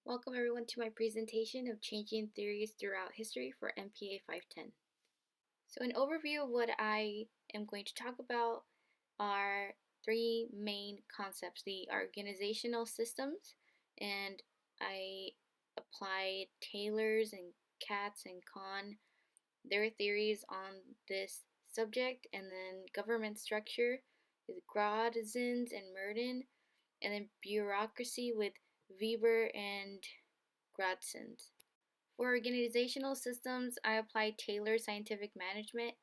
Welcome everyone to my presentation of changing theories throughout history for MPA 510. So an overview of what I am going to talk about are three main concepts: the organizational systems, and I applied Taylor's and Katz and Kahn, their theories on this subject, and then government structure with Grodzin's and Merton, and then bureaucracy with Weber and Grodzin's. For organizational systems, I applied Taylor's scientific management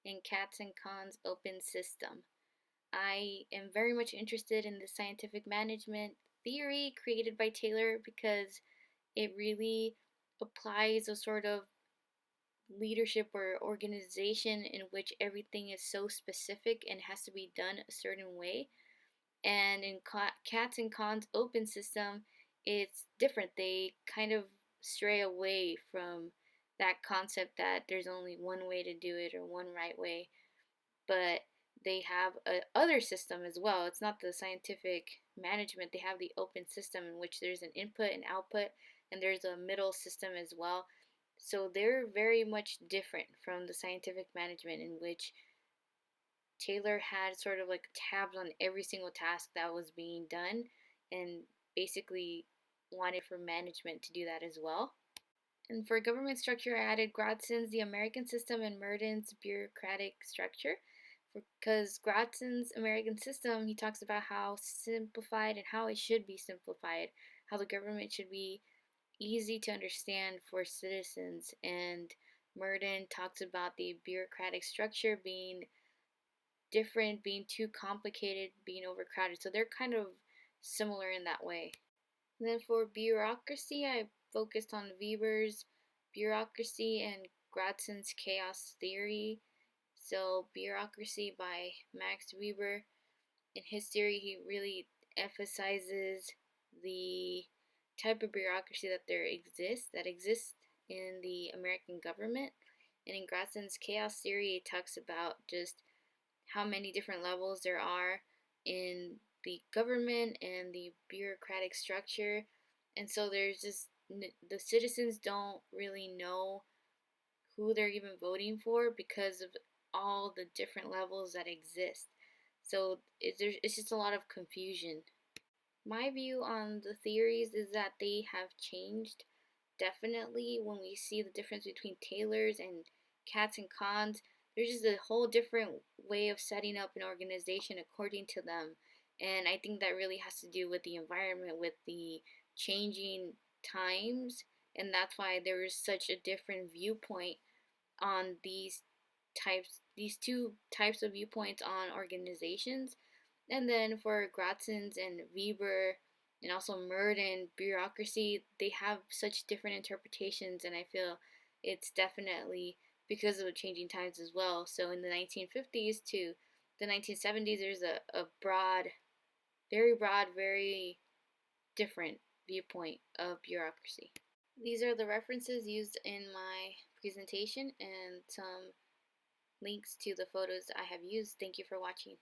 and Katz and Kahn's open system. I am very much interested in the scientific management theory created by Taylor because it really applies a sort of leadership or organization in which everything is so specific and has to be done a certain way. And in Katz and Kahn's open system, it's different. They kind of stray away from that concept that there's only one way to do it or one right way, but they have a other system as well. It's not the scientific management. They have the open system in which there's an input and output, and there's a middle system as well. So they're very much different from the scientific management, in which Taylor had sort of like tabs on every single task that was being done, and basically wanted for management to do that as well. And for government structure, I added Grodzin's The American System and Merton's bureaucratic structure. Because Grodzin's American System, he talks about how simplified and how it should be simplified, how the government should be easy to understand for citizens. And Merton talks about the bureaucratic structure being different, being too complicated, being overcrowded. So they're kind of similar in that way. And then for bureaucracy, I focused on Weber's bureaucracy and Grodzin's chaos theory. So bureaucracy by Max Weber. In his theory, he really emphasizes the type of bureaucracy that exists in the American government. And in Grodzin's chaos theory, it talks about just how many different levels there are in the government and the bureaucratic structure. And so there's just, the citizens don't really know who they're even voting for because of all the different levels that exist. So it's just a lot of confusion. My view on the theories is that they have changed definitely when we see the difference between Taylor's and Katz and Kahn's. There's just a whole different way of setting up an organization according to them. And I think that really has to do with the environment, with the changing times. And that's why there is such a different viewpoint on these two types of viewpoints on organizations. And then for Grodzin's and Weber and also Merton bureaucracy, they have such different interpretations, and I feel it's definitely because of the changing times as well. So in the 1950s to the 1970s, there's a broad, very different viewpoint of bureaucracy. These are the references used in my presentation and some links to the photos I have used. Thank you for watching.